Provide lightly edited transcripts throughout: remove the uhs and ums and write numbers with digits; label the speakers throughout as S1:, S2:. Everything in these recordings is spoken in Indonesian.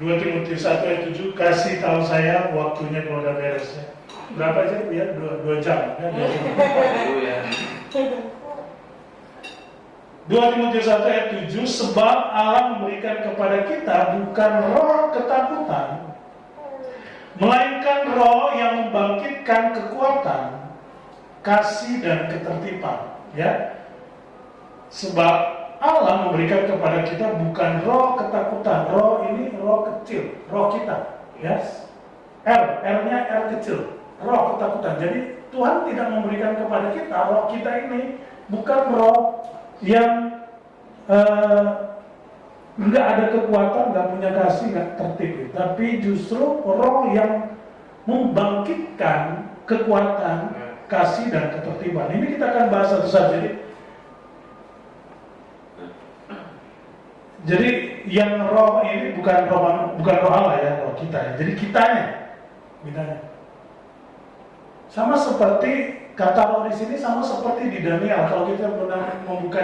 S1: 2 Timotius 1 ayat 7, kasih tahu saya waktunya kalau udah beres ya. Berapa aja ya? 2 jam ya. 2 Timotius 1 ayat 7, sebab Allah memberikan kepada kita bukan roh ketakutan, melainkan roh yang membangkitkan kekuatan, kasih dan ketertiban. Ya, sebab Allah memberikan kepada kita bukan roh ketakutan, roh ini roh kecil, roh kita, ya. R-nya R kecil, roh ketakutan. Jadi Tuhan tidak memberikan kepada kita roh kita ini bukan roh yang nggak ada kekuatan, nggak punya kasih, nggak tertib, tapi justru roh yang membangkitkan kekuatan, kasih dan ketertiban. Ini kita akan bahas satu saja. Jadi yang roh ini bukan roh Allah ya, roh kita ya. Jadi kitanya. Sama seperti kata roh di sini, sama seperti di Daniel. Kalau kita pernah membuka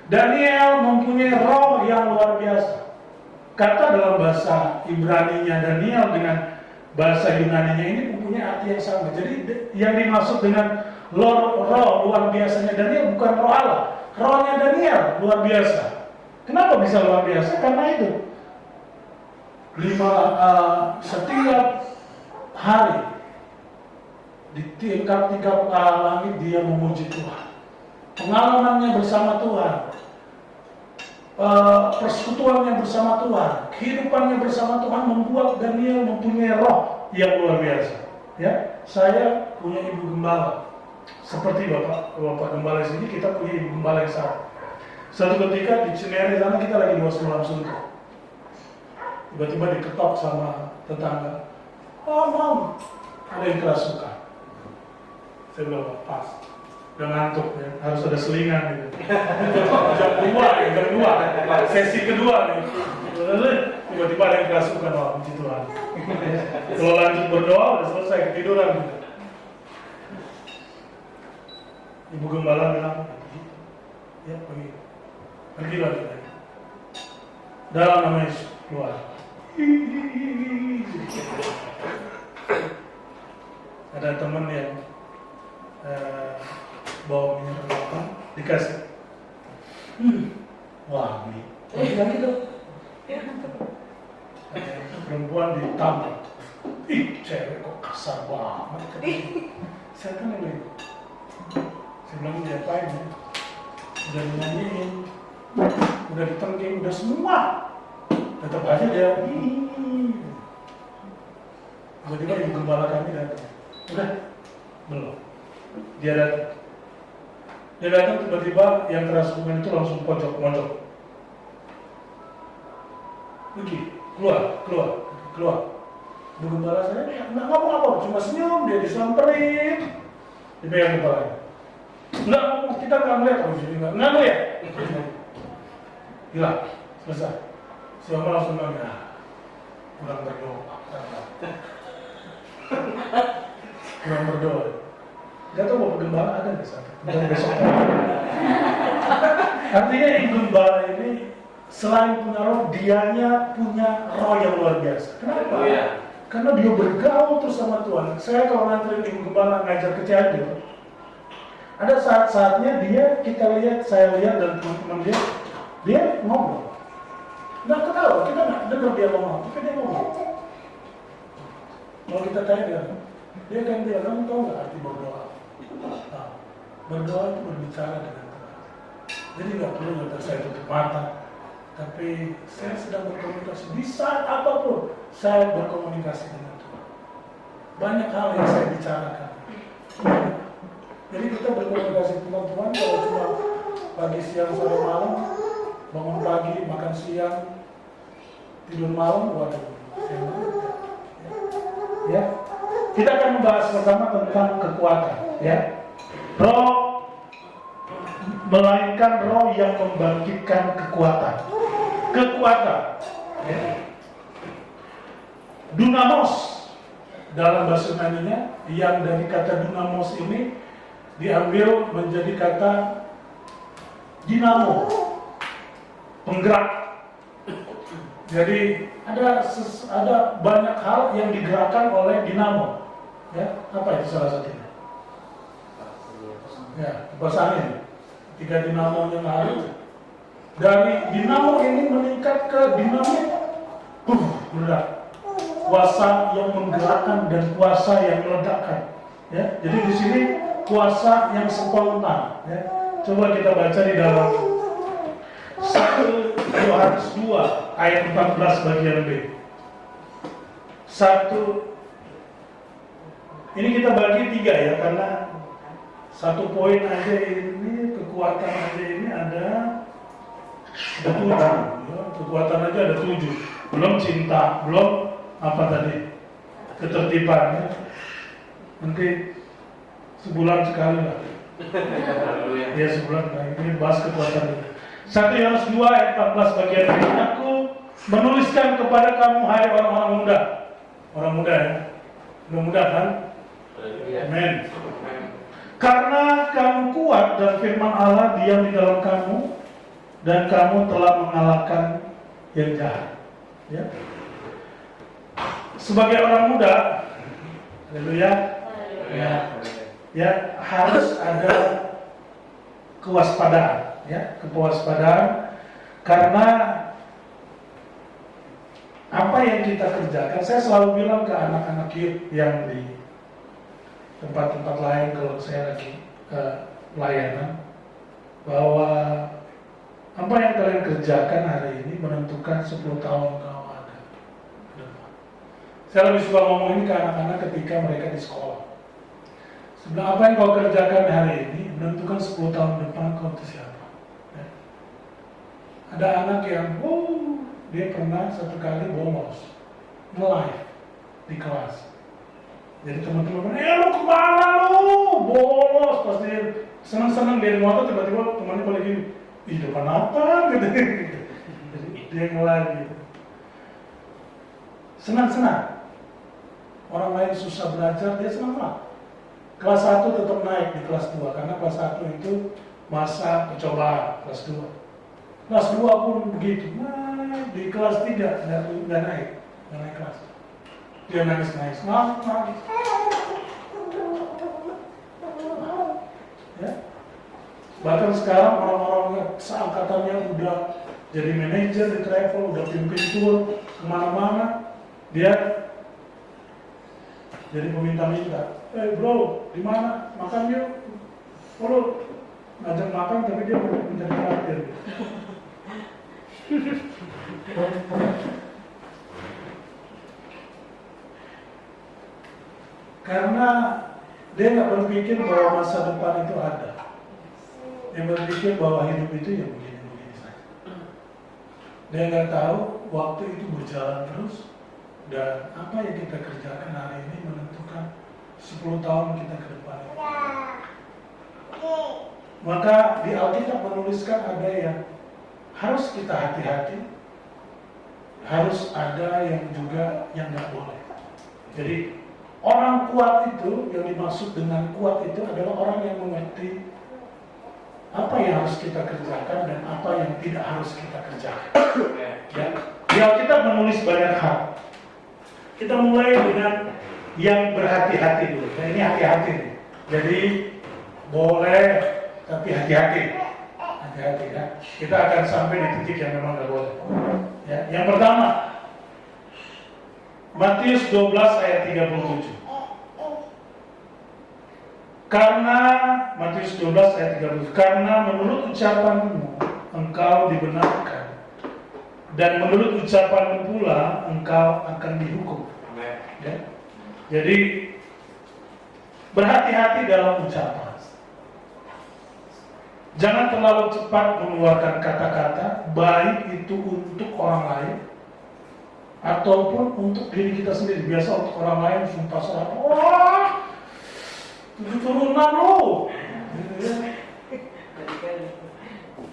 S1: Daniel mempunyai roh yang luar biasa. Kata dalam bahasa Ibrani-nya Daniel dengan bahasa Yunani-nya ini mempunyai arti yang sama. Jadi yang dimaksud dengan roh luar biasanya Daniel bukan roh Allah. Rohnya Daniel luar biasa. Kenapa bisa luar biasa? Karena itu setiap hari di tingkat langit dia memuji Tuhan. Pengalamannya bersama Tuhan, persekutuannya bersama Tuhan, kehidupannya bersama Tuhan membuat Daniel mempunyai roh yang luar biasa. Ya, saya punya ibu gembala. Seperti Bapak gembala di sini, kita punya ibu gembala yang sama. Suatu ketika di Cinere sana kita lagi luas malam suntuk. Tiba-tiba diketok sama tetangga. Oh mam, ada yang kerasukan. Saya bilang pas, udah ngantuk ya, harus ada selingan gitu. jam 2, sesi kedua nih. Tiba-tiba ada yang kerasukan, wah puji Tuhan. Kalau lanjut berdoa udah selesai, ketiduran gitu. Ibu gembala bilang, ya pergi lagi. Dalam nama Yesus keluar. Ada teman yang bawa minyak kelapa dikasih. Wah, ini lagi tuh. Perempuan ditampar. Ih, cewek kok kasar banget. Saya kan lagi. Saya bilang diapain ya? Udah nyanyiin, udah ditengking, udah semua. Tetap aja dia. Tiba-tiba ibu gembala kami datang. Udah, belum. Dia datang tiba-tiba yang kerasukan itu langsung pojok. Pergi, keluar. Ibu gembala saya nggak ngomong, cuma senyum, dia disamperin, dipegang kepalanya. Enggak, kita nggak melihat, nggak melihat. Hilang, selesai. Si Oma langsung bilang, kurang berdoa. Gak tau Bapak gembala ada nggak sampai besok. Artinya ibu gembala ini selain punya roh, dianya punya roh yang luar biasa. Kenapa? Karena dia bergaul terus sama Tuhan. Saya kalau nganterin ibu gembala ngajar ke Cianjur, ada saat-saatnya saya lihat dan teman-teman dia ngobrol. Nggak ketawa, kita nggak dengar dia ngomong, tapi dia ngomong. Kalau kita tanya dia kan bilang, kamu tahu nggak arti berdoa? Nah, berdoa itu berbicara dengan Tuhan. Jadi nggak perlu saya tutup mata, tapi saya sedang berkomunikasi. Di saat apapun, saya berkomunikasi dengan Tuhan. Banyak hal yang saya bicarakan. Jadi kita berkomunikasi dengan Tuhan kalau cuma pagi, siang, sore, malam, bangun pagi, makan siang, tidur malam, waduh. Ya, kita akan membahas pertama tentang kekuatan. Ya, roh melainkan roh yang membangkitkan kekuatan. Ya. Dunamos dalam bahasa Yunani-nya, yang dari kata dunamos ini diambil menjadi kata dinamo, penggerak. Jadi ada banyak hal yang digerakkan oleh dinamo. Ya, apa itu salah satunya? Ya, kipas angin. Ketika dinamonya ngaruh, dari dinamo ini meningkat ke dinamo, meledak. Kuasa yang menggerakkan dan kuasa yang meledakkan. Ya, jadi di sini kuasa yang spontan. Ya. Coba kita baca di dalam 1 Yohanes 2 ayat 14 bagian B. Ini kita bagi 3 ya, karena 1 poin aja ini, kekuatan aja ini ada 7 ya, kekuatan aja ada 7, belum cinta, belum apa tadi, ketertiban ya. Nanti sebulan sekali lah ya, sebulan sekali ini bahas kekuatan. 1 Yohanes 2 ayat 14 bagian B. Aku menuliskan kepada kamu hai orang-orang muda. Orang muda ya, muda kan? Amin. Karena kamu kuat dan firman Allah diam di dalam kamu, dan kamu telah mengalahkan yang jahat. Ya. Sebagai orang muda, haleluya, ya harus ada kewaspadaan, ya, kewaspadaan, karena apa yang kita kerjakan. Saya selalu bilang ke anak-anak youth yang di tempat-tempat lain kalau saya lagi pelayanan, bahwa apa yang kalian kerjakan hari ini menentukan 10 tahun kau ada ke depan. Saya lebih suka ngomong ini ke anak-anak ketika mereka di sekolah. Sebenarnya apa yang kau kerjakan hari ini menentukan 10 tahun depan kau itu siapa. Ya. Ada anak yang dia pernah 1 kali bolos nge-live di kelas. Jadi teman-teman, lu kemana lu? Bolos. Pas dia senang-senang dia di motor, tiba-tiba temannya balik gini, ih depan apa? Gitu. Jadi dia nge-live gitu. Senang-senang. Orang lain susah belajar, dia senang-senang. Kelas 1 tetap naik di kelas 2, karena kelas 1 itu masa percobaan, kelas 2. Kelas 2 pun begitu, naik. Di kelas 3 nggak naik kelas. Dia nangis-nangis, nangis. Ya. Bahkan sekarang orang-orang seangkatannya udah jadi manajer di travel, udah pimpin tour kemana-mana. Dia jadi peminta-minta. Bro, di mana? Makan yuk. Bro, ngajak makan tapi dia minta traktir. Karena dia nggak berpikir bahwa masa depan itu ada. Dia berpikir bahwa hidup itu ya begini-begini saja. Dia nggak tahu waktu itu berjalan terus, dan apa yang kita kerjakan hari ini menentukan 10 tahun kita ke depan. Maka di Alkitab menuliskan ada yang harus kita hati-hati, harus ada yang juga yang nggak boleh. Jadi orang kuat itu, yang dimaksud dengan kuat itu adalah orang yang mengerti apa yang harus kita kerjakan dan apa yang tidak harus kita kerjakan. Ya. Di Alkitab menulis banyak hal. Kita mulai dengan yang berhati-hati dulu. Nah, ini hati-hati nih. Jadi boleh, tapi hati-hati. Hati-hati ya. Kita akan sampai di titik yang memang nggak boleh. Ya. Yang pertama, Matius 12 ayat 37. Karena Matius 12 ayat 37, karena menurut ucapanmu engkau dibenarkan, dan menurut ucapanmu pula engkau akan dihukum. Ya. Jadi berhati-hati dalam ucapan. Jangan terlalu cepat mengeluarkan kata-kata, baik itu untuk orang lain ataupun untuk diri kita sendiri. Biasa untuk orang lain sumpah serapah, wah 7 turunan lo,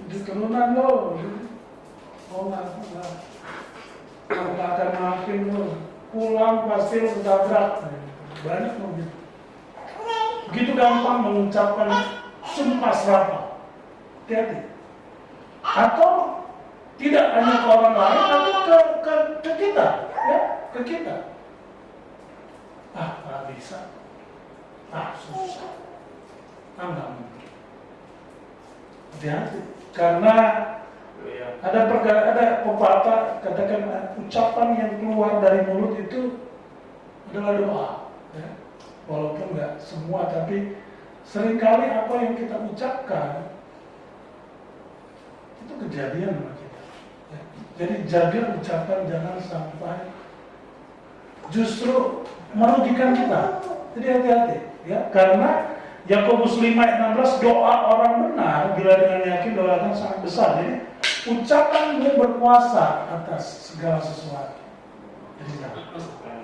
S1: 7 turunan lo, nggak akan maafin lo, pulang pasti lo ketabrak, banyak lo gitu. Begitu gampang mengucapkan sumpah serapah. Hati-hati. Atau tidak hanya ke orang lain, tapi ke ke kita, ya, ke kita. Nggak bisa. Susah. Nggak mungkin. Hati-hati. Karena ada pepatah katakan ucapan yang keluar dari mulut itu adalah doa. Ya. Walaupun nggak semua, tapi seringkali apa yang kita ucapkan itu kejadian sama kita. Ya. Jadi jaga ucapan, jangan sampai justru merugikan kita. Jadi hati-hati, ya, karena Yakobus 5 ayat 16, doa orang benar bila dengan yakin doa akan sangat besar. Jadi ucapanmu berkuasa atas segala sesuatu. Jadi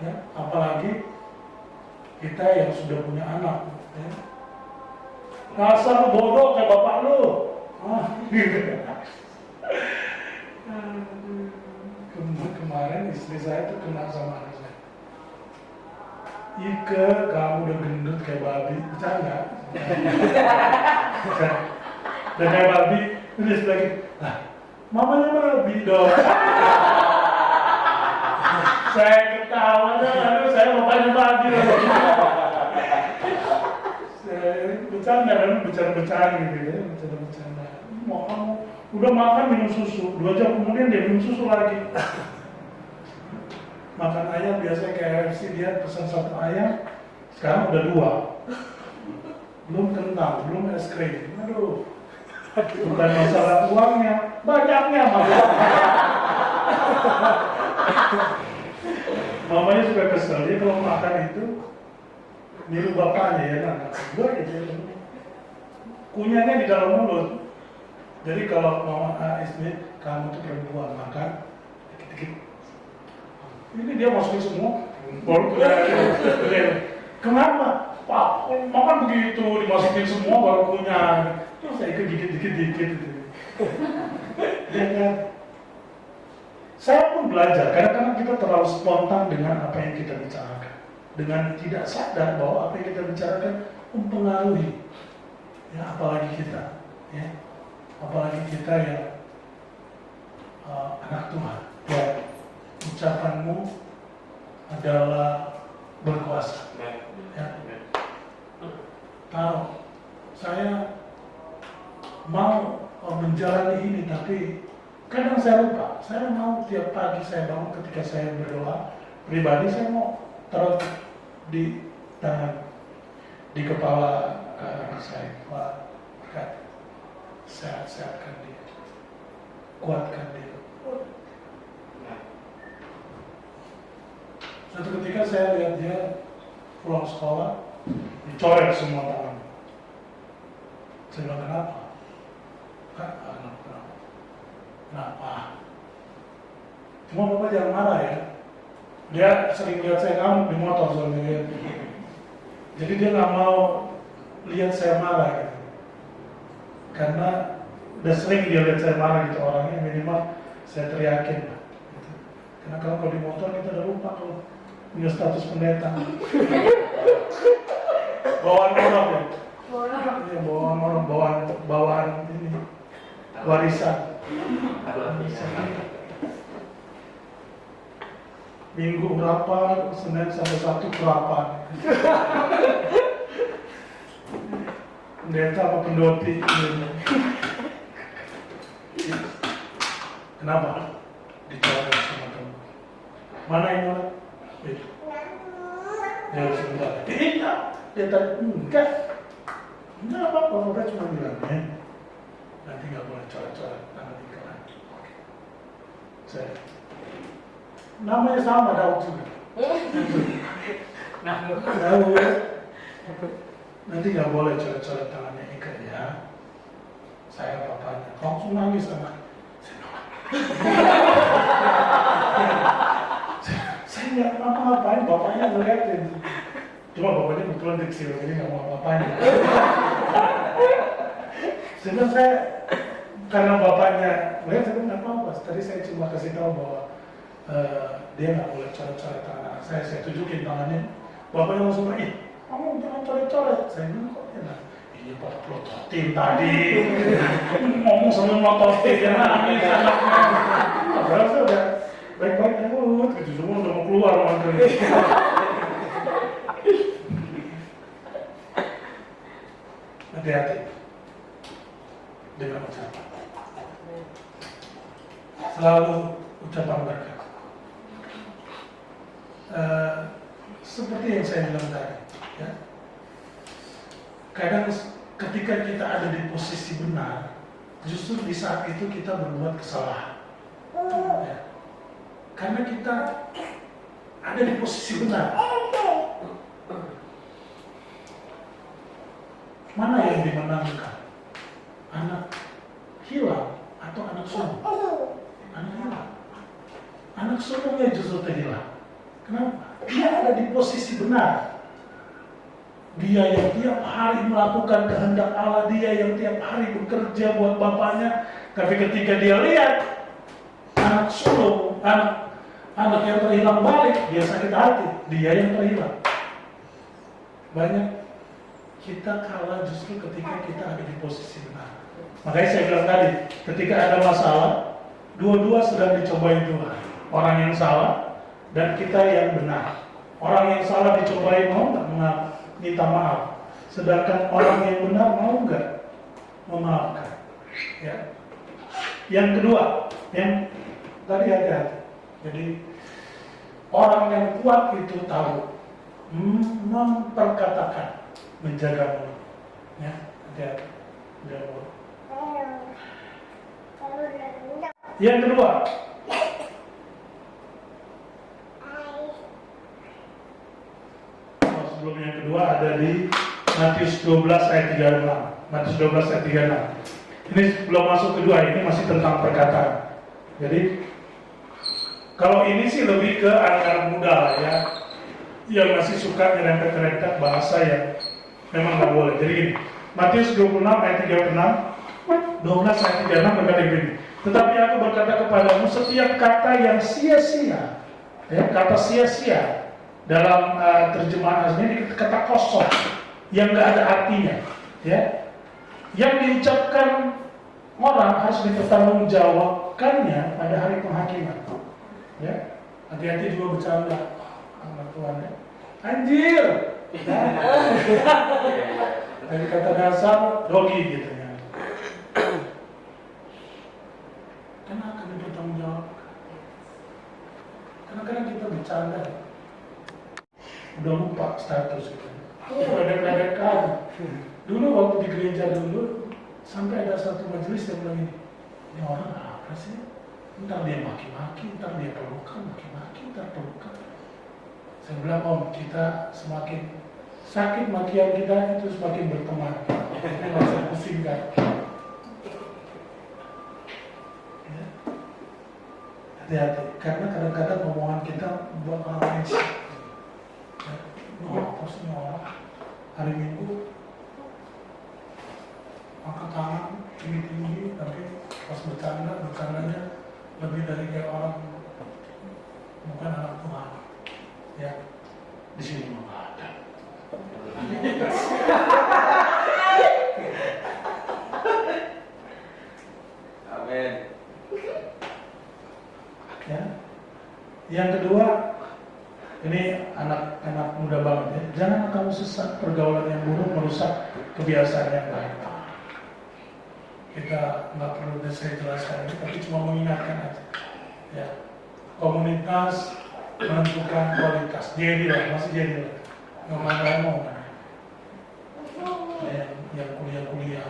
S1: ya, apalagi kita yang sudah punya anak, ya. Kasar bodoh kayak bapak lu. Kemarin istri saya tuh kena sama anak saya. Ike, kamu udah gendut kayak babi. Bercanda. Dan kayak babi, terus lagi, mamanya babi dong. Saya ketawa, lalu saya bapaknya babi dong. Saya bercanda kan, bercanda gitu ya, bercanda. Mau kamu udah makan minum susu, 2 jam kemudian dia minum susu lagi. Makan ayam biasanya KFC dia pesan 1 ayam, sekarang udah 2. Belum kentang, belum es krim. Aduh, bukan masalah uangnya, banyaknya malah. Mamanya suka kesel, dia kalau makan itu niru bapaknya ya, anak gue gitu. Kunyahnya di dalam mulut. Jadi kalau mama istri, kamu tuh perempuan makan dikit-dikit. Ini dia masukin semua. Baru kenapa? Pak, makan begitu dimasukin semua baru kunyah. Terus saya ikut dikit-dikit. Dan saya pun belajar. Kadang-kadang kita terlalu spontan dengan apa yang kita bicarakan, dengan tidak sadar bahwa apa yang kita bicarakan mempengaruhi. Ya, apalagi kita, ya. Apalagi kita yang anak Tuhan, ya, ucapanmu adalah berkuasa. Ya. Kalau saya mau menjalani ini, tapi kadang saya lupa. Saya mau tiap pagi saya bangun ketika saya berdoa pribadi, saya mau taruh di tangan, di kepala anak saya, Pak, berkati. Sehat-sehatkan dia, kuatkan dia. Suatu ketika saya lihat dia pulang sekolah, dicoret semua tangan. Saya bilang, kenapa? Kenapa? Cuma Bapak jangan marah ya. Dia sering lihat saya ngamuk di motor soalnya. Jadi dia nggak mau lihat saya marah gitu. Karena udah sering dia lihat saya marah gitu orangnya, minimal saya teriakin lah. Gitu. Karena kalau di motor kita udah lupa kalau punya status pendeta. Bawaan orang ya. Iya, bawaan ini warisan. Minggu berapa, Senin sampai Sabtu berapa. Pendeta apa pendoti. Kenapa? Dicoret sama kamu. Mana yang orang? Ya sebentar. Tidak. Dia tadi enggak apa-apa. Bapak cuma bilang, nanti nggak boleh coret-coret tangan iklan. Saya namanya sama Daud juga. Daud. Nanti nggak boleh coret-coret tangannya Ika ya. Saya bapaknya. Langsung nangis anak. Saya nggak ngapa-ngapain, bapaknya ngeliatin. Cuma bapaknya kebetulan kecil, jadi nggak mau apa-apain. Sebenarnya saya, karena bapaknya melihat, saya nggak apa-apa. Tadi saya cuma kasih tahu bahwa dia nggak boleh coret-coret tangan anak saya tunjukin tangannya. Bapaknya langsung bilang, kamu jangan coret-coret. Saya bilang, kok enak? Iya Pak, pelototin tadi. Ngomong sama melototin, ya nangis anaknya. Padahal saya udah baik-baik, semua udah mau keluar mantan. Hati-hati dengan ucapan. Selalu ucapan berkah. Seperti yang saya bilang tadi, ya. Kadang ketika kita ada di posisi benar, justru di saat itu kita berbuat kesalahan. Ya. Karena kita ada di posisi benar. Mana yang dimenangkan? Anak hilang atau anak sulung? Anak hilang. Anak sulungnya justru terhilang. Kenapa? Dia ada di posisi benar. Dia yang tiap hari melakukan kehendak Allah, dia yang tiap hari bekerja buat bapaknya. Tapi ketika dia lihat anak sulung, anak yang terhilang balik, dia sakit hati. Dia yang terhilang. Banyak kita kalah justru ketika kita ada di posisi benar. Makanya saya bilang tadi, ketika ada masalah, dua-dua sedang dicobai Tuhan. Orang yang salah dan kita yang benar. Orang yang salah dicobai mau nggak minta maaf, sedangkan orang yang benar mau nggak memaafkan. Ya. Yang kedua, yang tadi hati-hati. Jadi orang yang kuat itu tahu memperkatakan, menjaga mulut. Ya, hati-hati. Menjaga mulut. Yang kedua, sebelum yang kedua ada di Matius 12 ayat 36. Matius 12 ayat 36. Ini belum masuk kedua, ini masih tentang perkataan. Jadi kalau ini sih lebih ke anak-anak muda lah ya, yang masih suka nyerempet-nyerempet bahasa yang memang nggak boleh. Jadi gini, Matius 26 ayat 36, 12 ayat 36 berkata begini. Tetapi aku berkata kepadamu, setiap kata yang sia-sia, ya, kata sia-sia dalam terjemahan asli ini kata kosong, yang nggak ada artinya, ya, yang diucapkan orang harus dipertanggungjawabkannya pada hari penghakiman. Ya, hati-hati juga bercanda sama Tuhan ya. Anjir, dari kata dasar dogi gitu ya. Karena akan dipertanggungjawabkan. Kadang-kadang kita bercanda, udah lupa status gitu. Ada kan. Dulu waktu di gereja dulu, sampai ada satu majelis yang bilang ini orang apa sih? Ntar dia maki-maki, ntar dia pelukan, maki-maki, ntar pelukan. Saya bilang, om, kita semakin sakit makian kita itu semakin berteman. Ini nggak usah pusing kan. Ya. Hati-hati, karena kadang-kadang omongan kita buat orang lain sih. Ya. Apa sih orang hari Minggu angkat tangan tinggi-tinggi, tapi pas bercandanya lebih dari kayak orang bukan anak Tuhan. Ya, di sini mau ada.
S2: Amin.
S1: Ya. Yang kedua, ini anak-anak muda banget ya. Jangan kamu sesat, pergaulan yang buruk merusak kebiasaan yang baik. Kita nggak perlu saya jelaskan ini, tapi cuma mengingatkan aja. Ya, komunitas menentukan kualitas. Jadi lah, masih jadi lah. Ngomong-ngomong kan. Yang kuliah-kuliah,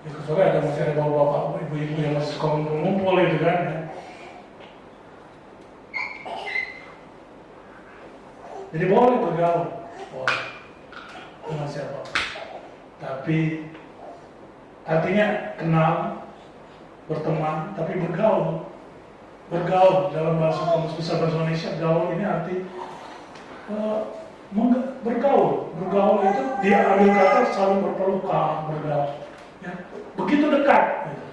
S1: ya kecuali ada masih ada bapak-bapak, ibu-ibu yang masih suka ngumpul itu kan. Ya. Jadi boleh bergaul, boleh dengan siapa. Tapi artinya kenal, berteman, tapi bergaul dalam bahasa Kamus Besar Bahasa Indonesia. Gaul ini arti bergaul itu dia ambil kata saling berpelukan, bergaul, ya, begitu dekat. Gitu.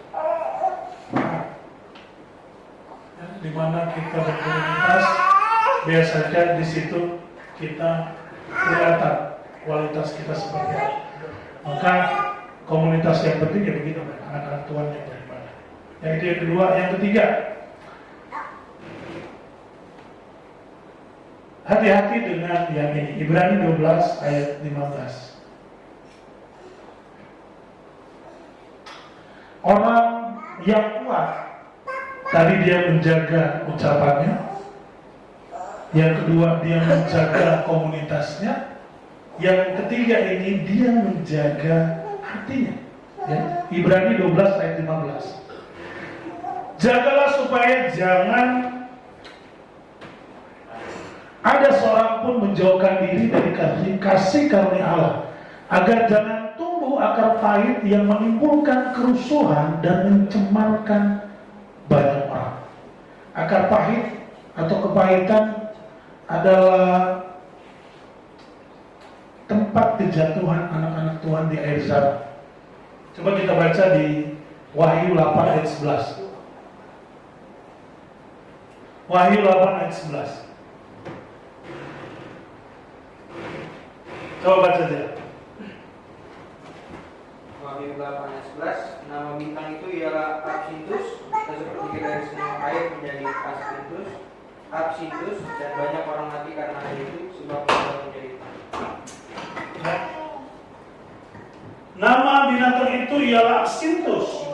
S1: Nah, ya, di mana kita berkomunitas, biasanya di situ kita kelihatan kualitas kita seperti apa. Maka komunitas yang penting ya begitu, anak-anak Tuhan yang beribadah. Yang itu yang kedua, yang ketiga, hati-hati dengan yang ini. Ibrani 12 ayat 15. Orang yang kuat, tadi dia menjaga ucapannya. Yang kedua, dia menjaga komunitasnya. Yang ketiga ini, dia menjaga hatinya. Ya. Ibrani 12 ayat 15. Jagalah supaya jangan ada seorang pun menjauhkan diri dari kasih karunia Allah, agar jangan tumbuh akar pahit yang menimbulkan kerusuhan dan mencemarkan banyak orang. Akar pahit atau kepahitan adalah tempat kejatuhan anak-anak Tuhan di akhir zaman. Coba kita baca di Wahyu 8 ayat 11. Wahyu 8 ayat 11. Coba baca aja.
S2: Wahyu 8 ayat 11. Nama bintang itu ialah Absinthus, dan sepertiga dari semua air menjadi Absinthus, dan banyak orang mati karena air itu, sebab mereka menjadi
S1: Ya. Nama binatang itu ialah Absinthus,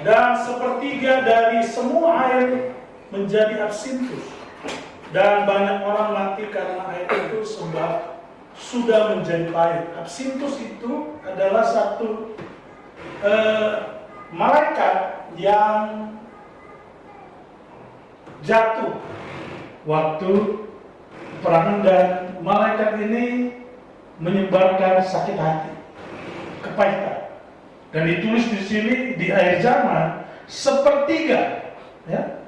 S1: dan sepertiga dari semua air menjadi Absinthus, dan banyak orang mati karena air itu sebab sudah menjadi pahit. Absinthus itu adalah satu malaikat yang jatuh waktu perangan, dan malaikat ini menyebarkan sakit hati, kepahitan. Dan ditulis di sini di akhir zaman sepertiga, ya,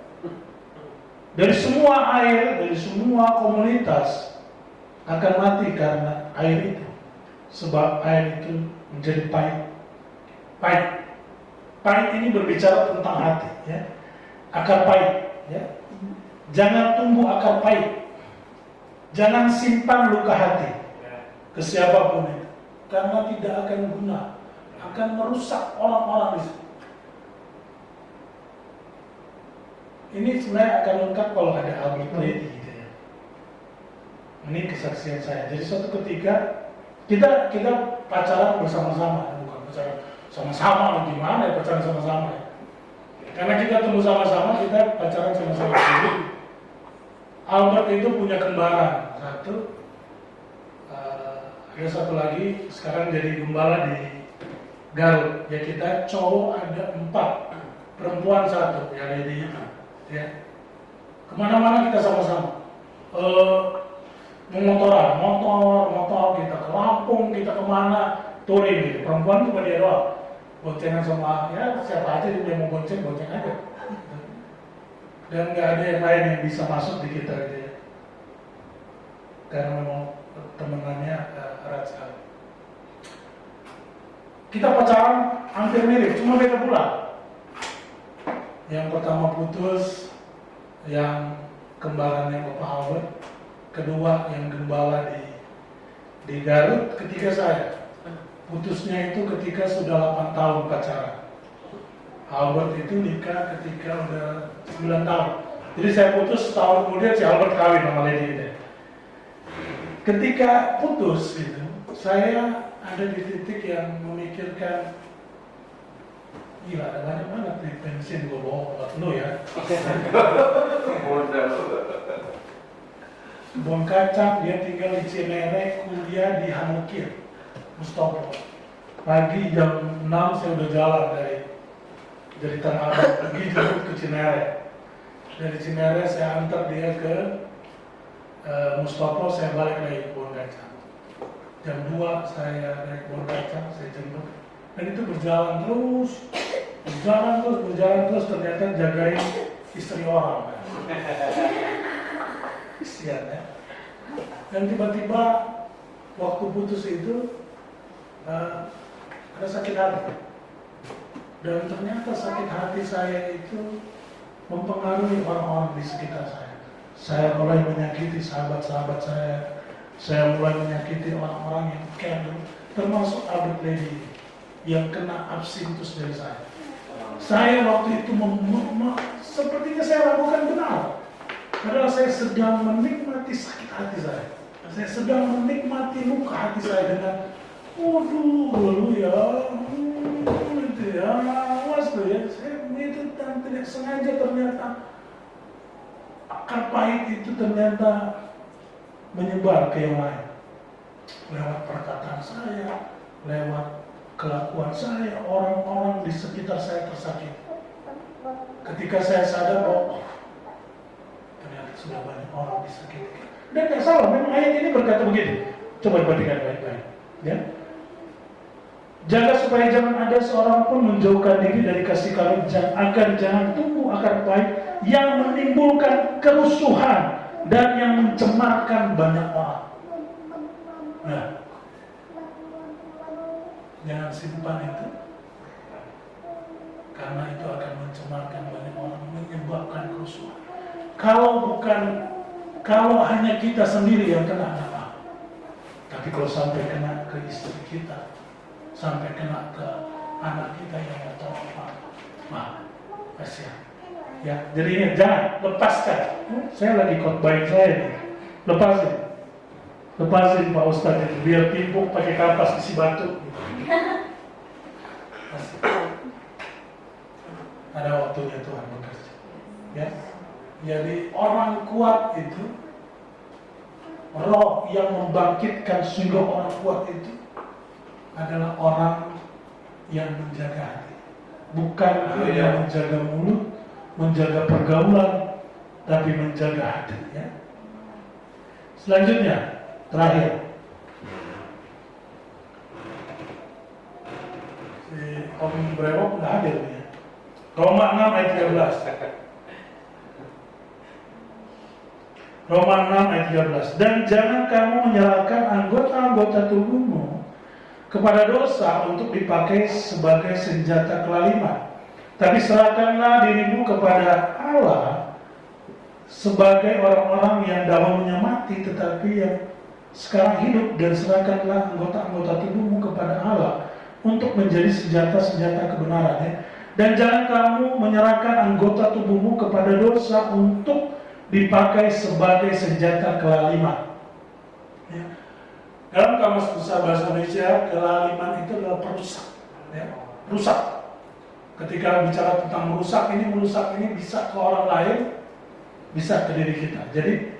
S1: dari semua air, dari semua komunitas akan mati karena air itu, sebab air itu menjadi pahit. Pahit ini berbicara tentang hati, ya, akar pahit, ya. Jangan tumbuh akar pahit, jangan simpan luka hati ke siapapun itu, karena tidak akan guna, akan merusak orang-orang di situ. Ini sebenarnya akan lengkap kalau ada Albert Lady gitu ya. Ini kesaksian saya. Jadi suatu ketika kita pacaran bersama-sama, bukan pacaran sama-sama, gimana ya pacaran sama-sama ya. Karena kita tumbuh sama-sama, kita pacaran sama-sama. Jadi Albert itu punya kembaran satu, ada satu lagi sekarang jadi gembala di Garut. Ya kita cowok ada 4, perempuan 1, ya Lady itu. Ya, kemana-mana kita sama-sama, motor kita ke Lampung, kita kemana, touring gitu. Perempuan cuma dia doang, boncengan sama ya siapa aja dia mau bonceng aja, dan nggak ada yang lain yang bisa masuk di kita gitu ya, karena memang temenannya erat sekali. Kita pacaran hampir mirip, cuma beda bulan. Yang pertama putus, yang kembarannya Bapak Albert. Kedua yang gembala di Garut. Ketiga saya. Putusnya itu ketika sudah 8 tahun pacaran. Albert itu nikah ketika udah 9 tahun. Jadi saya putus setahun kemudian si Albert kawin sama Lady ini. Ketika putus gitu, saya ada di titik yang memikirkan, gila, ada banyak banget di bensin gue bawa buat lo ya. Kebun kacang, dia tinggal di Cinere, kuliah di Hanukir, Mustopo. Pagi jam 6 saya udah jalan dari Tanah Abang pergi jemput ke Cinere. Dari Cinere saya antar dia ke Mustopo, saya balik lagi ke kebun kacang. Jam 2 saya naik kebun kacang, saya jemput. Dan itu berjalan terus, ternyata jagain istri orang. Kesian ya. Dan tiba-tiba waktu putus itu ada sakit hati. Dan ternyata sakit hati saya itu mempengaruhi orang-orang di sekitar saya. Saya mulai menyakiti sahabat-sahabat saya mulai menyakiti orang-orang yang kandung, termasuk Albert Lady yang kena absinthus dari saya. Saya waktu itu sepertinya saya lakukan benar. Padahal saya sedang menikmati sakit hati saya. Saya sedang menikmati luka hati saya dengan, waduh, dulu ya, itu ya, awas tuh ya. Saya itu dan tidak sengaja ternyata akar pahit itu ternyata menyebar ke yang lain. Lewat perkataan saya, lewat kelakuan saya, orang-orang di sekitar saya tersakiti. Ketika saya sadar bahwa ternyata sudah banyak orang disakiti. Dan tidak salah, memang ayat ini berkata begini. Coba perhatikan baik-baik. Ya. Jaga supaya jangan ada seorang pun menjauhkan diri dari kasih karunia, agar jangan tumbuh akar pahit yang menimbulkan kerusuhan dan yang mencemarkan banyak orang. Nah, jangan simpan itu, karena itu akan mencemarkan banyak orang, menyebabkan kerusuhan. Kalau hanya kita sendiri yang kena, nggak apa. Tapi kalau sampai kena ke istri kita, sampai kena ke anak kita yang nggak tahu apa, kasihan. Ya, jadi ini jangan lepaskan. Saya lagi khotbahin saya nih, lepasin Pak Ustadz itu, biar timpuk pakai kapas isi batu. Ada waktunya Tuhan bekerja. Ya. Jadi orang kuat itu, roh yang membangkitkan sehingga orang kuat itu adalah orang yang menjaga hati. Bukan yang menjaga mulut, menjaga pergaulan, tapi menjaga hati. Ya. Selanjutnya, terakhir. Si Om Brewok nggak hadir ya. Roma 6 ayat 13. Roma 6 ayat 13. Dan jangan kamu menyerahkan anggota-anggota tubuhmu kepada dosa untuk dipakai sebagai senjata kelaliman. Tapi serahkanlah dirimu kepada Allah sebagai orang-orang yang dahulunya mati tetapi yang sekarang hidup, dan serahkanlah anggota-anggota tubuhmu kepada Allah untuk menjadi senjata-senjata kebenaran. Ya. Dan jangan kamu menyerahkan anggota tubuhmu kepada dosa untuk dipakai sebagai senjata kelaliman. Ya. Dalam Kamus Besar Bahasa Indonesia, kelaliman itu adalah perusak. Ya. Rusak. Ketika bicara tentang merusak ini bisa ke orang lain, bisa ke diri kita. Jadi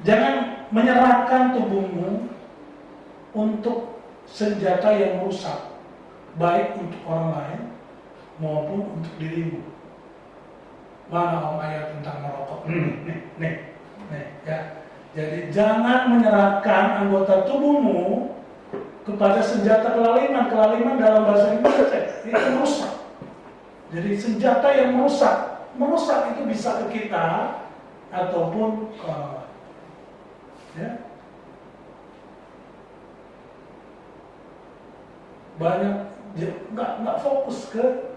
S1: jangan menyerahkan tubuhmu untuk senjata yang merusak, baik untuk orang lain maupun untuk dirimu. Mana Om ayat tentang merokok? Nih, ya. Jadi jangan menyerahkan anggota tubuhmu kepada senjata kelaliman. Kelaliman dalam bahasa Inggris itu merusak. Jadi senjata yang merusak itu bisa ke kita ataupun ke orang lain. Ya. Banyak nggak fokus ke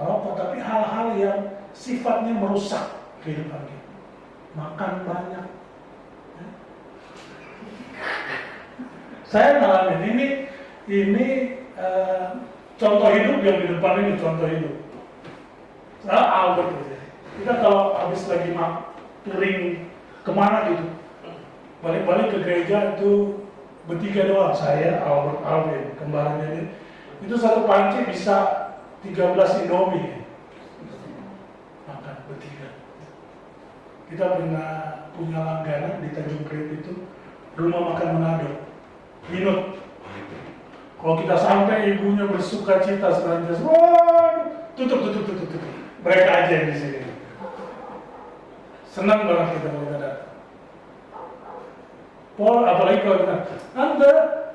S1: merokok, tapi hal-hal yang sifatnya merusak kehidupan kita. Makan banyak. Ya. Saya ngalamin ini contoh hidup yang di depan ini contoh hidup. Saya Albert gitu. Kita kalau habis lagi touring kemana gitu, balik-balik ke gereja itu bertiga doang, saya, Albert, Alvin, kembarannya ini. Itu satu panci bisa 13 Indomie. Makan bertiga. Kita pernah punya langganan di Tanjung Priok itu, rumah makan Manado. Minut. Kalau kita sampai ibunya bersuka cita senantiasa, tutup. Mereka aja yang di sini. Senang banget kita kalau kita datang. Apalagi kalau kita, Anda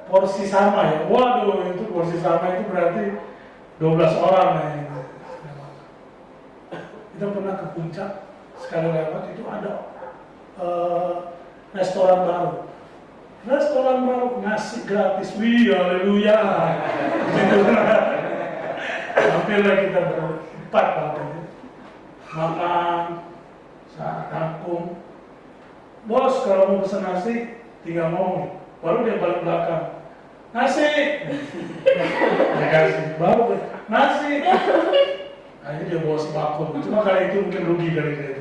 S1: porsi sama ya. Waduh, itu porsi sama itu berarti 12 orang ya. Kita pernah ke puncak, sekali lewat itu ada restoran baru, nasi gratis, wih, haleluya. Hampirlah kita berempat waktu makan, saat kangkung. Bos, kalau mau pesan nasi, tinggal ngomong. Baru dia balik belakang. Nasi! Dia kasih, baru nasi! Akhirnya dia bawa sembako. Cuma kali itu mungkin rugi kali itu.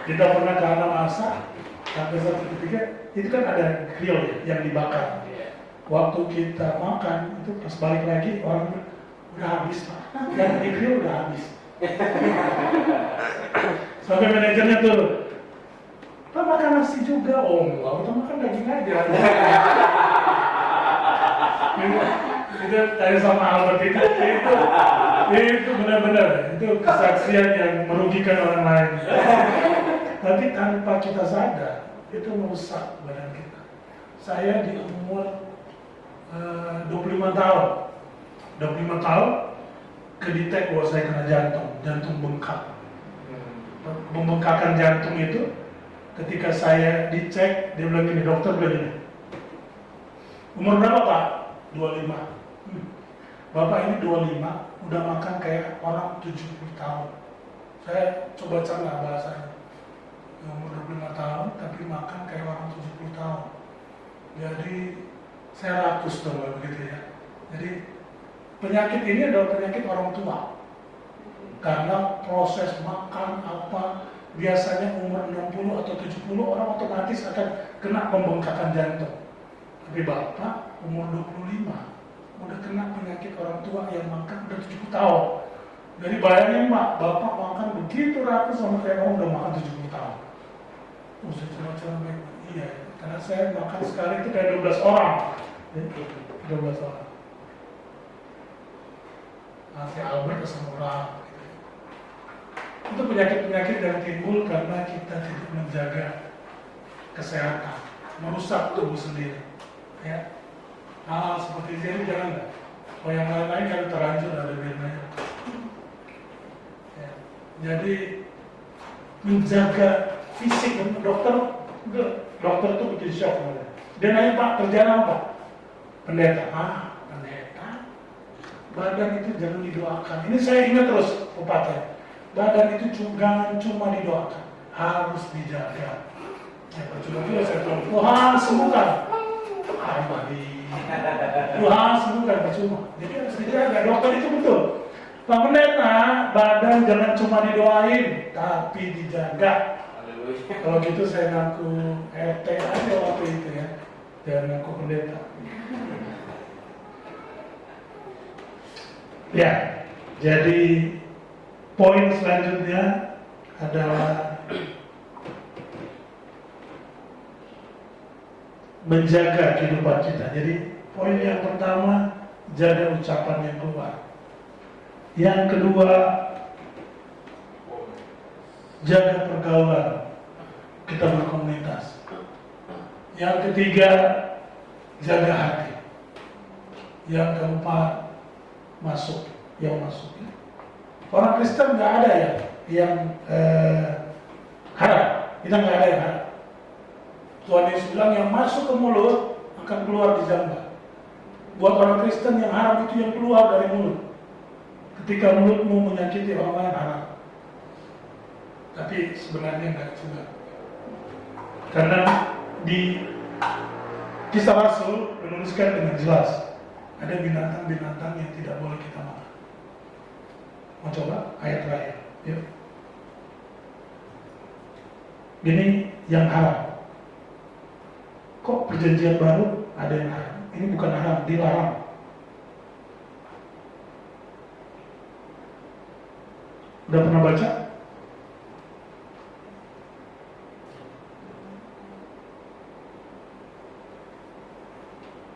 S1: Kita pernah ke anak masak, sampai satu ketika itu kan ada grill ya, yang dibakar. Waktu kita makan itu pas balik lagi orang bilang, udah habis Pak, yang di grill udah habis. Sampai manajernya turun, Pak makan nasi juga, oh enggak, kita makan daging aja. Itu tanya sama Albert itu benar-benar itu kesaksian yang merugikan orang lain. Tapi tanpa kita sadar itu merusak badan kita. Saya di umur 25 tahun kedetek bahwa saya kena jantung bengkak. Pembengkakan jantung itu ketika saya dicek, dia bilang gini, dokter bilang gini, umur berapa Pak? 25. Bapak ini 25, udah makan kayak orang 70 tahun. Saya coba cerna bahasanya. Umur 25 tahun, tapi makan kayak orang 70 tahun. Jadi, saya rakus tuh begitu ya. Jadi, penyakit ini adalah penyakit orang tua. Karena proses makan apa, biasanya umur 60 atau 70 orang otomatis akan kena pembengkakan jantung. Tapi Bapak umur 25 udah kena penyakit orang tua yang makan udah 70 tahun. Jadi bayangin Bapak makan begitu rakus sama kayak orang udah makan 70 tahun. Saya coba-coba, iya, karena saya makan sekali itu kayak 12 orang. 12 orang. Nanti Albert sama orang. Itu penyakit-penyakit yang timbul karena kita tidak menjaga kesehatan, merusak tubuh sendiri. Ya, hal seperti ini jangan lah. Kalau yang lain-lain kan terlanjur ada bedanya. Ya. Jadi menjaga fisik, dokter itu bikin shock. Dia nanya Pak kerjaan apa? Pendeta. Pendeta. Badan itu jangan didoakan. Ini saya ingat terus pepatah. Badan itu jangan cuma didoakan, harus dijaga. Ya percuma juga saya bilang Tuhan sembuhkan. Tuhan sembuhkan percuma. Jadi harus dijaga. Dokter itu betul. Pak Pendeta, badan jangan cuma didoain, tapi dijaga. Kalau gitu saya ngaku RT aja waktu itu ya, jangan ngaku pendeta. Ya, jadi poin selanjutnya adalah menjaga kehidupan kita. Jadi poin yang pertama, jaga ucapan yang keluar. Yang kedua, jaga pergaulan, kita berkomunitas. Yang ketiga, jaga hati. Yang keempat, yang masuk. Orang Kristen nggak ada yang haram. Kita nggak ada yang haram. Tuhan Yesus bilang yang masuk ke mulut akan keluar di jamban. Buat orang Kristen yang haram itu yang keluar dari mulut. Ketika mulutmu menyakiti orang lain haram. Tapi sebenarnya enggak juga. Karena di Kisah Rasul menuliskan dengan jelas ada binatang-binatang yang tidak boleh kita makan. Mau coba ayat terakhir? Yuk. Ini yang haram. Kok perjanjian baru ada yang haram? Ini bukan haram, dilarang. Udah pernah baca?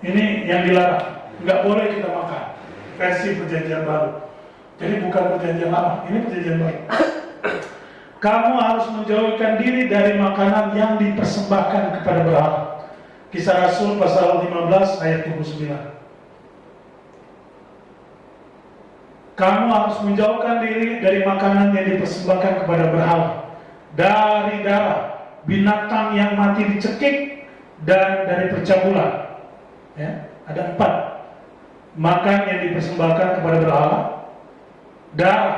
S1: Ini yang dilarang, nggak boleh kita makan. Versi perjanjian baru. Jadi bukan perjanjian lama, ini perjanjian baru. Kamu harus menjauhkan diri dari makanan yang dipersembahkan kepada berhala. Kisah Rasul pasal 15 ayat 29. Kamu harus menjauhkan diri dari makanan yang dipersembahkan kepada berhala, dari darah, binatang yang mati dicekik, dan dari percabulan. Ya, ada 4. Makan yang dipersembahkan kepada berhala, darah,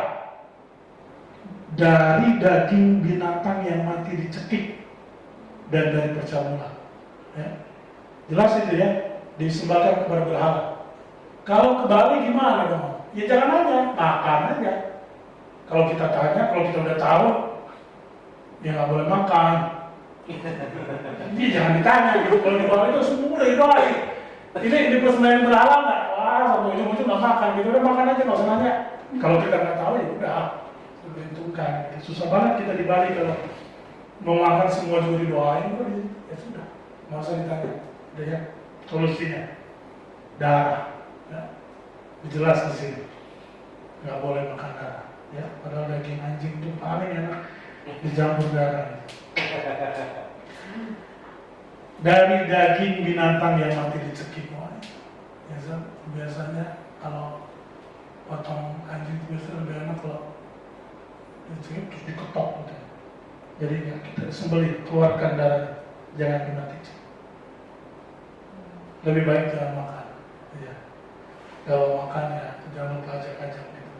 S1: dari daging binatang yang mati dicekik, dan dari percabulan. Ya. Jelas itu ya, disembahkan kepada berhala. Kalau ke Bali gimana dong? Ya jangan aja, makan aja. Kalau kita tanya, kalau kita udah tahu, ya nggak boleh makan. Jadi jangan ditanya, gitu. Kalau di Bali itu semua dari Bali. Ini persembahyan berhalal nggak? Wah, sampai ujung-ujung nggak makan, gitu. Udah makan aja, nggak usah nanya. Kalau kita nggak tahu ya udah, dibentukkan. Susah banget kita di Bali kalau mau makan semua juga didoain, ya sudah, nggak usah ditanya. Udah ya, solusinya darah. Ya. Jelas di sini, nggak boleh makan darah. Ya, padahal daging anjing itu paling enak dicampur darah. Dari daging binatang yang mati dicekik, biasanya kalau potong anjing itu biasanya lebih enak kalau dicekik terus diketok gitu. Jadi ya kita sembelih, keluarkan darah, jangan dimati. Lebih baik jangan makan. Ya. Kalau makan ya jangan lupa ajak-ajak gitu.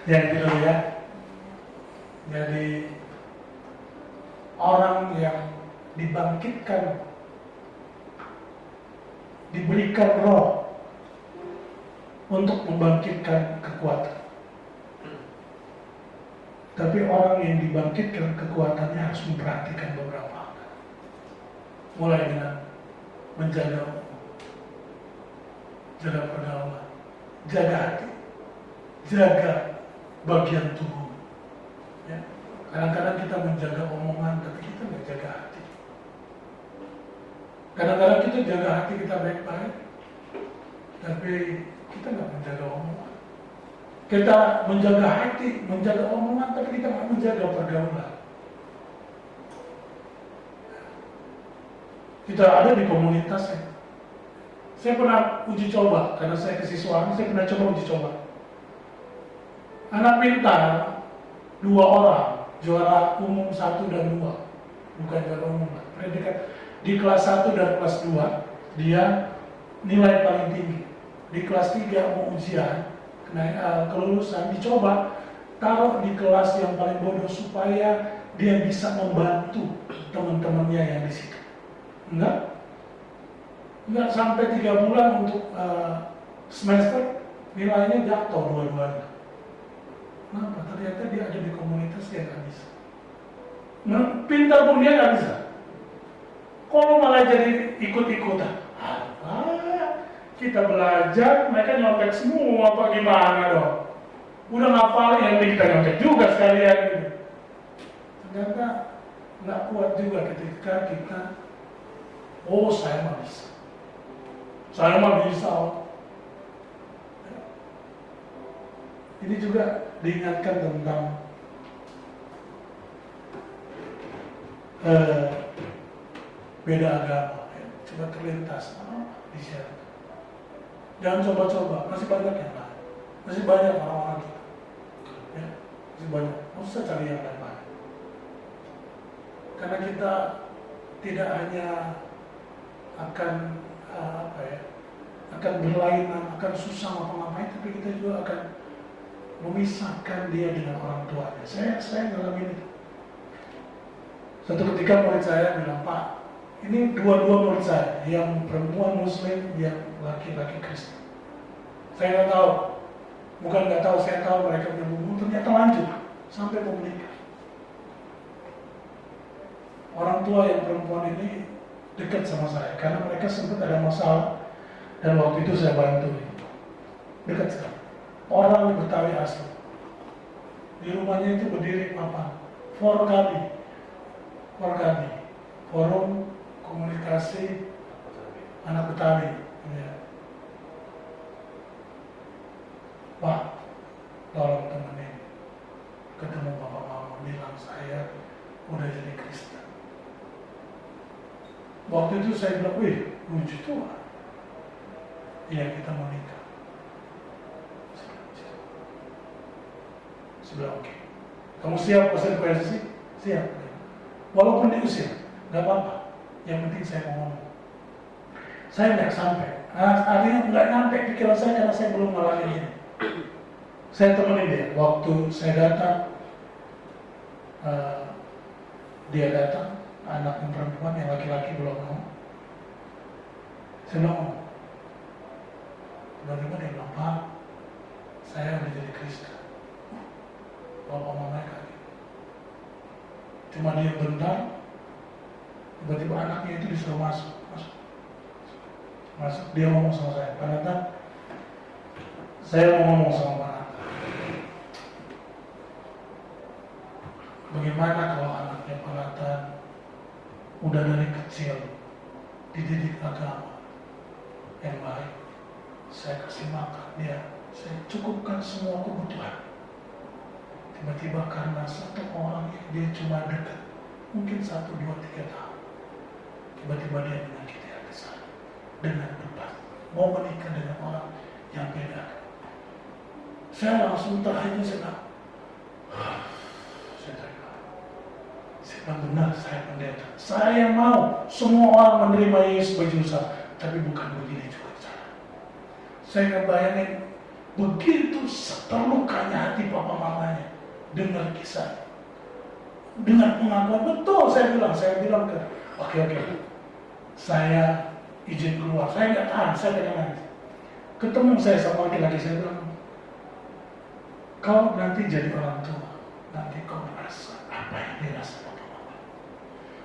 S1: Yang kedua ya, jadi orang yang dibangkitkan, diberikan roh untuk membangkitkan kekuatan. Tapi orang yang dibangkitkan kekuatannya harus memperhatikan beberapa hal. Mulai dengan menjaga pergaulan, jaga hati, jaga bagian tubuh. Ya. Kadang-kadang kita menjaga omongan, tapi kita nggak jaga hati. Kadang-kadang kita jaga hati kita baik-baik, tapi kita nggak menjaga omongan. Kita menjaga hati, menjaga omongan, tapi kita nggak menjaga pergaulan. Kita ada di komunitasnya. Saya pernah uji coba, karena saya kesiswaan, saya pernah coba uji coba. Anak pintar, 2 orang, juara umum 1 dan 2, bukan juara umum, predikat di kelas 1 dan kelas 2, dia nilai paling tinggi. Di kelas 3 mau ujian, kelulusan, dicoba taruh di kelas yang paling bodoh supaya dia bisa membantu teman-temannya yang di situ. Enggak sampai 3 bulan untuk semester, nilainya jatuh dua-duanya. Kenapa? Ternyata dia ada di komunitas yang nggak bisa. Nah, pintar pun dia nggak bisa. Kalau malah jadi ikut-ikutan, kita belajar, mereka nyontek semua, apa gimana dong? Udah ngapal yang kita nyontek juga sekalian. Gitu. Ternyata nggak kuat juga ketika kita, oh saya mah bisa. Saya mah bisa. Ini juga diingatkan tentang beda agama, ya. Coba terlintas di share. Jangan coba-coba, masih banyak yang lain, masih banyak orang-orang kita, ya. Masih banyak, nggak usah cari yang lain. Karena kita tidak hanya akan akan berlainan, akan susah ngapa-ngapain, tapi kita juga akan memisahkan dia dengan orang tuanya. Saya ngalamin itu. Suatu ketika murid saya bilang, Pak, ini dua murid saya, yang perempuan Muslim, yang laki-laki Kristen. Saya nggak tahu, bukan nggak tahu, saya tahu mereka punya hubungan, ternyata lanjut sampai mau menikah. Orang tua yang perempuan ini dekat sama saya, karena mereka sempat ada masalah, dan waktu itu saya bantu. Dekat sekali. Orang Betawi asli. Di rumahnya itu berdiri papan Forkadi, Forum Komunikasi Anak Betawi. Ya. Pak, tolong temenin. Ketemu bapak mama, bilang saya udah jadi Kristen. Waktu itu saya bilang, wih, lucu tuh. Iya, kita mau nikah. Sebelah oke. Kamu siap pasal PSSI? Siap. Walaupun diusir, nggak apa-apa. Yang penting saya mau ngomong. Saya nggak sampai. Artinya nggak nyampe pikiran saya karena saya belum ngalamin ini. Saya temenin dia. Waktu saya datang, dia datang, anak yang perempuan, yang laki-laki belum mau. Saya bilang, oh, bagaimana dia bilang, Pak, saya udah jadi Kristen. Bapak mamanya kaget. Cuma dia bentar, tiba-tiba anaknya itu disuruh masuk. Dia ngomong sama saya, Pak Nathan, saya mau ngomong sama Pak Nathan. Bagaimana kalau anaknya Pak Nathan udah dari kecil dididik agama yang baik, saya kasih makan dia, saya cukupkan semua kebutuhan. Tiba-tiba karena satu orang yang dia cuma dekat, mungkin 1, 2, 3 tahun, tiba-tiba dia menyakiti hati saya dengan bebas, mau menikah dengan orang yang beda. Saya langsung terhanyut, saya bilang, saya bilang benar, saya pendeta. Saya mau semua orang menerima Yesus bagi usaha, tapi bukan begini juga cara. Saya ngebayangin begitu terlukanya hati papa mamanya dengar kisah, dengan pengakuan betul. Saya bilang ke, oke, saya izin keluar, saya nggak tahan, saya pengen nangis. Ketemu saya sama laki-laki, saya bilang, kau nanti jadi orang tua, nanti kau merasa apa yang dirasa papa mama.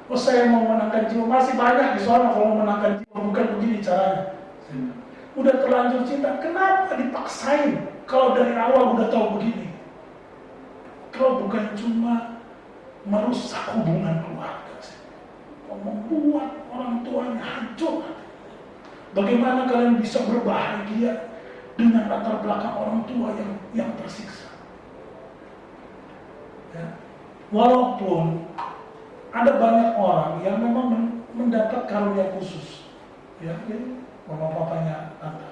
S1: Oh, saya mau menangkan jiwa, masih banyak di sana kalau menangkan jiwa, bukan begini caranya. Udah terlanjur cinta, kenapa dipaksain kalau dari awal udah tahu begini? Kalau bukan cuma merusak hubungan keluarga, membuat orang tuanya hancur. Bagaimana kalian bisa berbahagia dengan latar belakang orang tua yang tersiksa? Ya. Walaupun ada banyak orang yang memang mendapat karunia khusus, ya, mama papanya tante,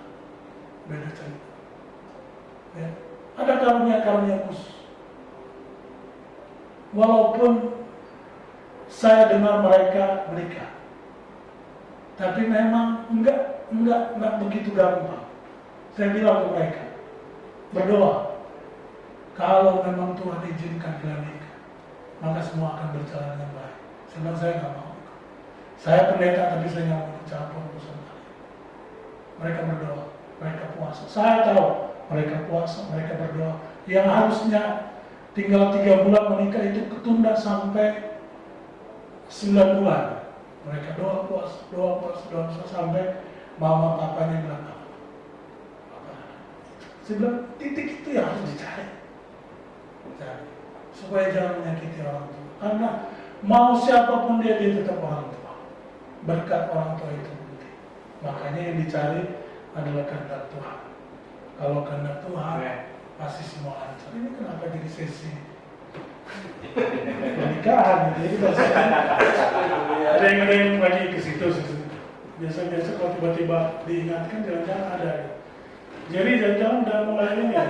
S1: beda cerita. Ya. Ada karunia khusus. Walaupun saya dengar mereka menikah, tapi memang enggak begitu gampang. Saya bilang ke mereka, berdoa, kalau memang Tuhan izinkan kalian nikah, maka semua akan berjalan dengan baik. Saya bilang, saya nggak mau. Saya pendeta, tapi saya nggak mau campur urusan kalian. Mereka berdoa, mereka puasa. Saya tahu mereka puasa, mereka berdoa. Yang harusnya tinggal 3 bulan menikah itu ketunda sampai 9 bulan. Mereka doa puasa sampai mama papanya bilang apa? Saya bilang titik itu yang harus dicari, supaya jangan menyakiti orang tua. Karena mau siapapun dia tetap orang tua. Berkat orang tua itu penting. Makanya yang dicari adalah kehendak Tuhan. Kalau kehendak Tuhan, pasti semua hancur. Ini kenapa jadi sesi pernikahan? Jadi ada yang lagi ke situ. Biasa kalau tiba-tiba diingatkan, jangan-jangan ada. Jadi jangan-jangan udah mulai ini ya.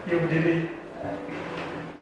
S1: Ya berdiri.